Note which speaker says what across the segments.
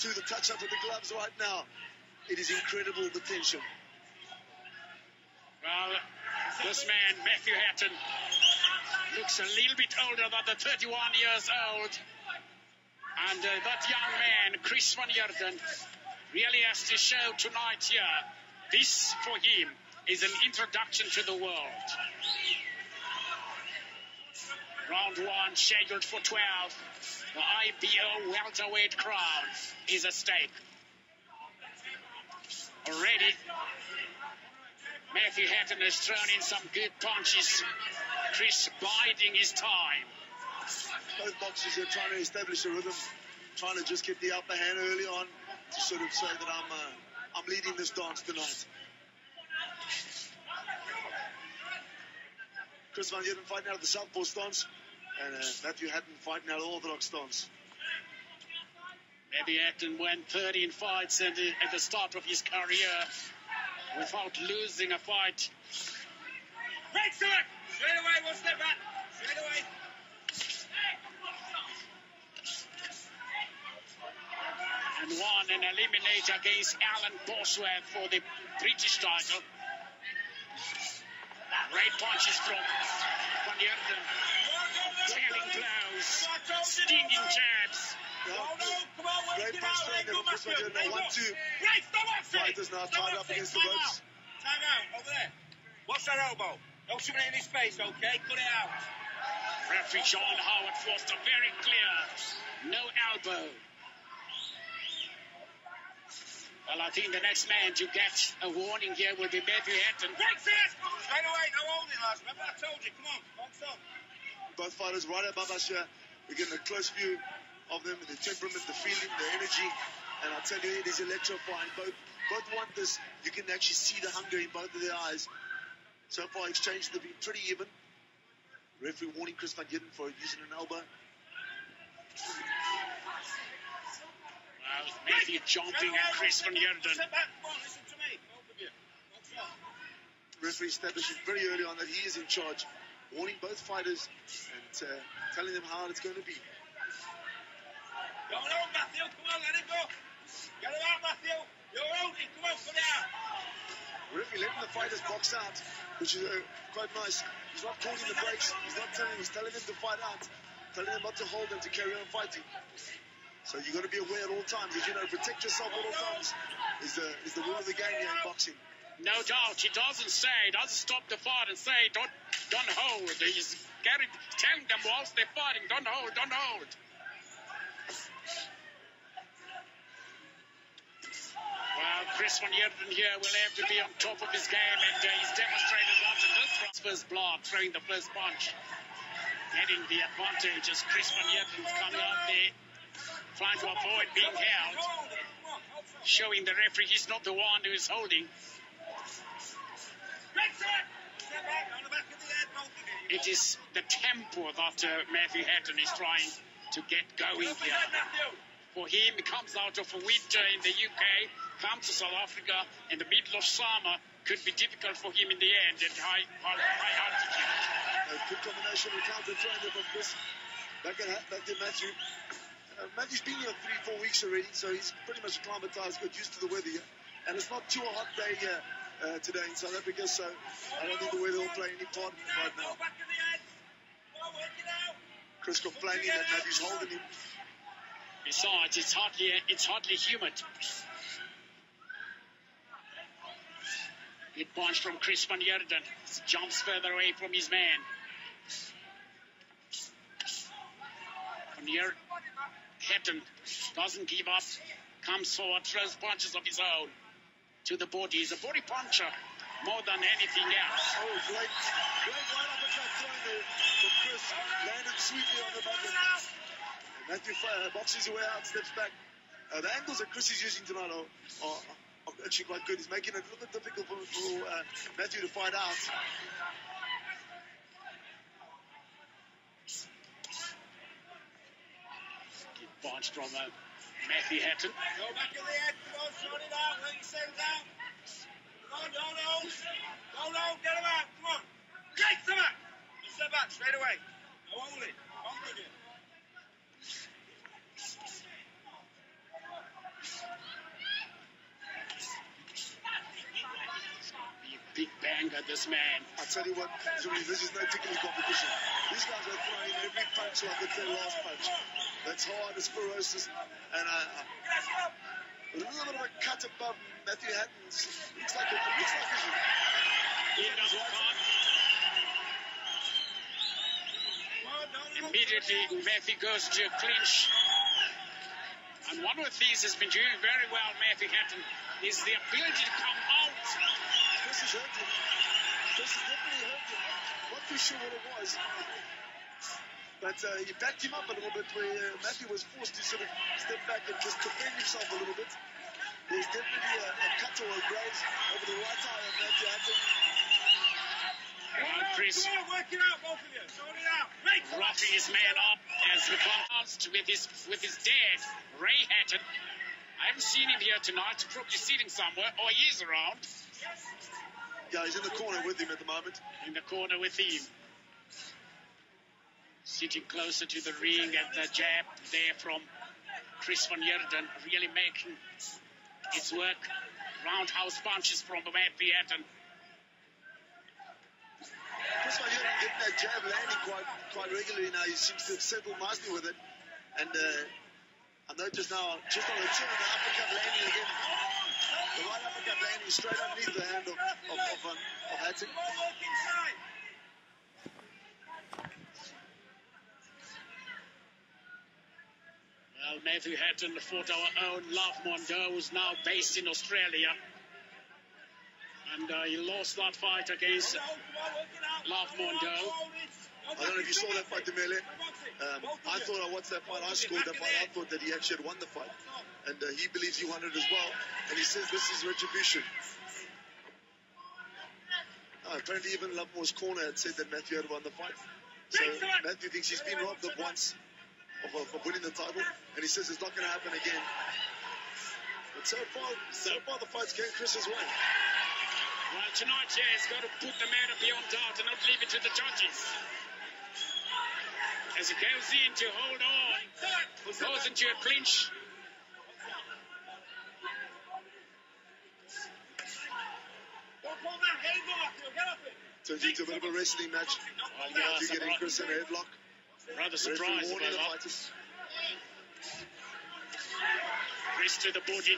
Speaker 1: to the touch-up of the gloves right now. It is incredible, the tension.
Speaker 2: Well, this man, Matthew Hatton, looks a little bit older than the 31 years old. And that young man, Chris van Heerden, really has to show tonight here. This, for him, is an introduction to the world. Round 1 scheduled for 12. The IBO welterweight crown is at stake. Already, Matthew Hatton has thrown in some good punches. Chris biding his time.
Speaker 1: Both boxers are trying to establish a rhythm, trying to just get the upper hand early on to sort of say that I'm leading this dance tonight. Chris van Heerden fighting out of the southpaw stance, and Matthew Hatton fighting out of the orthodox stance.
Speaker 2: Matthew Hatton won 13 fights at the start of his career without losing a fight.
Speaker 3: Right to it! Straight away, one step back. Straight away.
Speaker 2: And won an eliminator against Alan Bosworth for the British title. Great punches from Van Heerden. Telling blows. Stinging jabs.
Speaker 3: Come on,
Speaker 1: Great punch throwing there from Chris van Heerden. 1-2. Fighters now tied up against the ropes.
Speaker 3: Time out, over there. Watch that elbow. Don't shoot it in his face, okay? Cut it out.
Speaker 2: Referee John Howard Foster very clear. No elbow. Well, I think the next man to get a warning here will be Matthew Hatton.
Speaker 3: Breaks it! Straight away, no holding, lads. Remember I told you, come on, box up.
Speaker 1: Both fighters right above us here. We're getting a close view of them, the temperament, the feeling, the energy. And I'll tell you, it is electrifying. Both want this. You can actually see the hunger in both of their eyes. So far, exchanges have been pretty even. Referee warning Chris van Heerden for using an elbow.
Speaker 2: Matthew jumping at Chris van Heerden.
Speaker 3: Listen to me, both of you.
Speaker 1: Referee establishing very early on that he is in charge, warning both fighters and telling them how it's going to be.
Speaker 3: Go on, Matthew, come on, let it go. Get it out, Matthew. You're holding, come on, put it out.
Speaker 1: Referee letting the fighters box out, which is quite nice. He's not calling the breaks. He's telling them to fight out, telling them not to hold them, to carry on fighting. So you've got to be aware at all times. As you know, protect yourself at all times is the rule of the game here in boxing.
Speaker 2: No doubt. He doesn't stop the fight and say, don't hold. He's telling them whilst they're fighting, don't hold. Well, Chris van Heerden here will have to be on top of his game, and he's demonstrated that in this first block, throwing the first punch. Getting the advantage as Chris van Heerden's coming out there, trying to avoid being held, showing the referee he's not the one who is holding. It is the tempo that Matthew Hatton is trying to get going here. For him, he comes out of a winter in the UK, comes to South Africa in the middle of summer. Could be difficult for him in the end at high altitude.
Speaker 1: A good combination of counter throwing there from Chris. Back to Matthew. Matthew's been here 3-4 weeks already, so he's pretty much acclimatized, got used to the weather here. And it's not too hot day here today in South Africa, so I don't think the weather will play any part right now. Chris complaining that Matthew's holding him.
Speaker 2: Besides, it's hardly humid. Good punch from Chris van Heerden. Jumps further away from his man. Van Hatton doesn't give up. Comes forward, throws punches of his own to the body. He's a body puncher more than anything else.
Speaker 1: Oh, great right uppercut throwing there from Chris. Landed sweetly on the button. Matthew boxes away out, steps back. The angles that Chris is using tonight are actually quite good. He's making it a little bit difficult for Matthew to fight out.
Speaker 2: Good punch from Matthew Hatton.
Speaker 3: Go back in the head, come on, sort it out, let yourself down. Come on, don't hold, get him out, come on. Get him out. Just step back, straight away. No holding, don't give it.
Speaker 2: anger this man.
Speaker 1: I tell you what, Zuri, this is no tickling competition. These guys are throwing every punch like it's their last punch. That's hard as ferocious. And a little bit of a cut above Matthew Hatton's. Looks like
Speaker 2: Immediately, Matthew goes to a clinch. And one of the things has been doing very well, Matthew Hatton, is the ability to come out.
Speaker 1: This is hurting. This is definitely hurting. Not too sure what it was. But he backed him up a little bit where Matthew was forced to sort of step back and just defend himself a little bit. There's definitely a cut or a graze over the right eye of Matthew Hatton.
Speaker 2: Chris roughing his man up as the bounced with his dad, Ray Hatton. I haven't seen him here tonight. Probably sitting somewhere, or he is around.
Speaker 1: Yeah, he's in the corner with him at the moment.
Speaker 2: In the corner with him. Sitting closer to the ring at the jab there from Chris van Heerden, really making its work. Roundhouse punches from Matthew Hatton.
Speaker 1: Chris van Heerden getting that jab landing quite regularly now. He seems to have settled nicely with it. And I noticed now, just on the turn, the uppercut landing again. The right uppercut landing straight underneath the hand of Hatton.
Speaker 2: Well, Matthew Hatton fought our own Love Mondo, who's now based in Australia. And he lost that fight against Love Mondo.
Speaker 1: I don't know if you saw that fight, Demele. I thought I watched that fight. I scored that fight. I thought that he actually had won the fight. And he believes he won it as well. And he says this is retribution. Apparently even Lovemore's corner had said that Matthew had won the fight. So Matthew thinks he's been robbed of once of winning the title. And he says it's not going to happen again. But so far the fight's going Chris's way.
Speaker 2: Well, tonight, he's got to put the matter beyond doubt and not leave it to the judges. As he goes in to hold on, goes into a clinch.
Speaker 1: Turns into a bit of a wrestling match. You getting Chris in a headlock.
Speaker 2: Rather surprised by that. Chris to the body.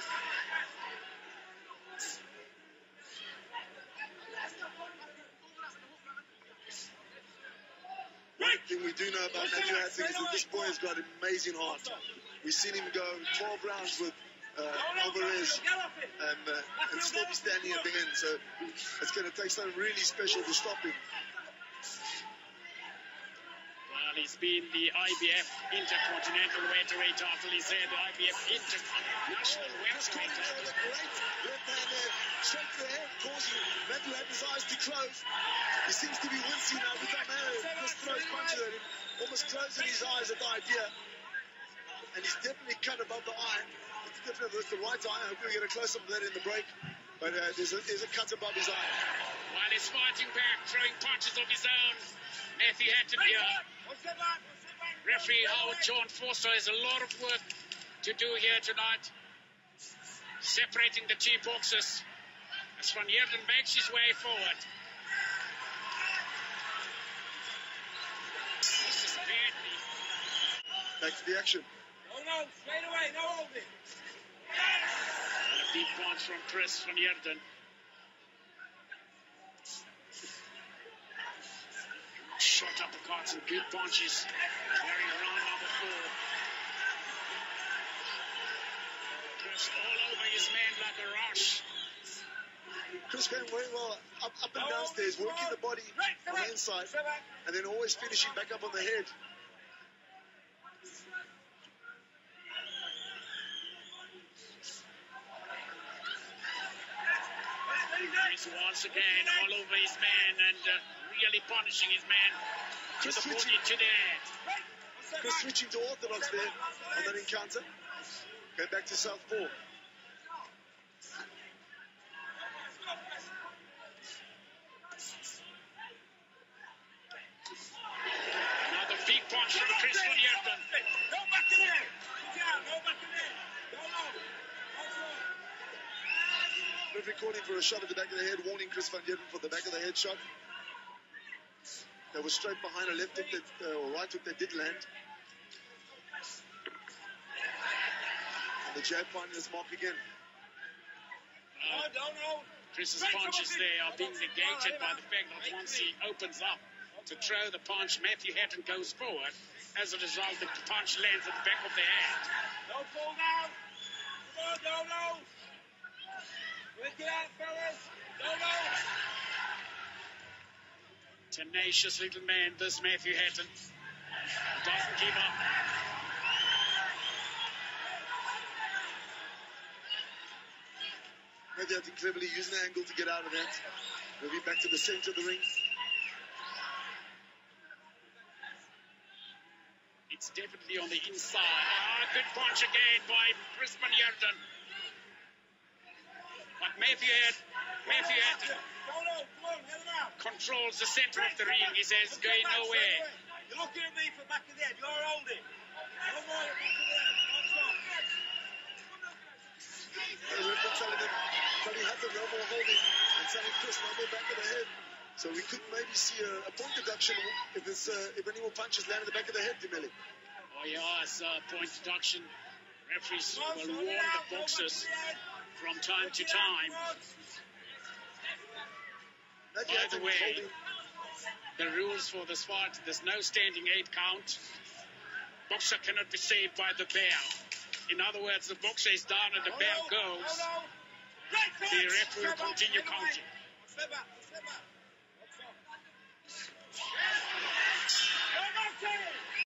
Speaker 1: One thing we do know about Matthew Hatton is that this boy has got an amazing heart. We've seen him go 12 rounds with Alvarez and still be standing at the end. So it's going to take something really special to stop him.
Speaker 2: Well, he's been the IBF Intercontinental Welterweight title. He's had the IBF International Welterweight title.
Speaker 1: Left hand there, straight to the head, causing Matthew Hatton's eyes to close. He seems to be wincing now every time Chris throws punches at him, almost closing his eyes at the idea. And he's definitely cut above the eye. It's definitely the right eye. I hope we get a close-up of that in the break. But there's a cut above his eye.
Speaker 2: While he's fighting back, throwing punches of his own, Matthew Hatton here. Referee Howard John Foster has a lot of work to do here tonight. Separating the two boxers as Van Heerden makes his way forward. This is badly.
Speaker 1: Back to the action.
Speaker 3: No, straight away, no holding.
Speaker 2: And a big punch from Chris Van Heerden. Shot uppercuts and good punches. Carrying round number 4. Chris all over his man like a rush.
Speaker 1: Chris going very well up and downstairs, working the body on the inside, and then always finishing back up on the head.
Speaker 2: Chris once again all over his man and really punishing his man to the body, to the head.
Speaker 1: Chris switching to orthodox there on that encounter. Go back to southpaw.
Speaker 2: Another big punch from Chris Van Heerden.
Speaker 3: Go back to there. Go back to there. Go low.
Speaker 1: referee calling for a shot at the back of the head, warning Chris van Heerden for the back of the head shot. They were straight behind a left hook or right hook that did land. And the jab finding his mark again.
Speaker 2: Chris's punches there are being negated by the fact that once he opens up to throw the punch, Matthew Hatton goes forward. As a result, the punch lands at the back of the head.
Speaker 3: Don't fall down. Come on, no. Work it out, fellas. No.
Speaker 2: Tenacious little man, this Matthew Hatton. Doesn't give up.
Speaker 1: Matthew Hatton cleverly using the angle to get out of that. Moving back to the center of the ring.
Speaker 2: It's definitely on the inside. Good punch again by Chris van Heerden. But Matthew Hatton controls the center of the ring. He says, going nowhere.
Speaker 3: You're looking at me from back of the head. You're holding. No more at the back of the head.
Speaker 1: We're telling Hatton no more holding and telling Chris no more back of the head. So we could maybe see a point deduction if any more punches land in the back of the head, Dimeli.
Speaker 2: Oh yes, point deduction. Referees will warn the boxers from time to time. By the way, the rules for this fight, there's no standing 8 count. Boxer cannot be saved by the bell. In other words, the boxer is down and the bell goes. The referee will continue counting.
Speaker 3: Step back.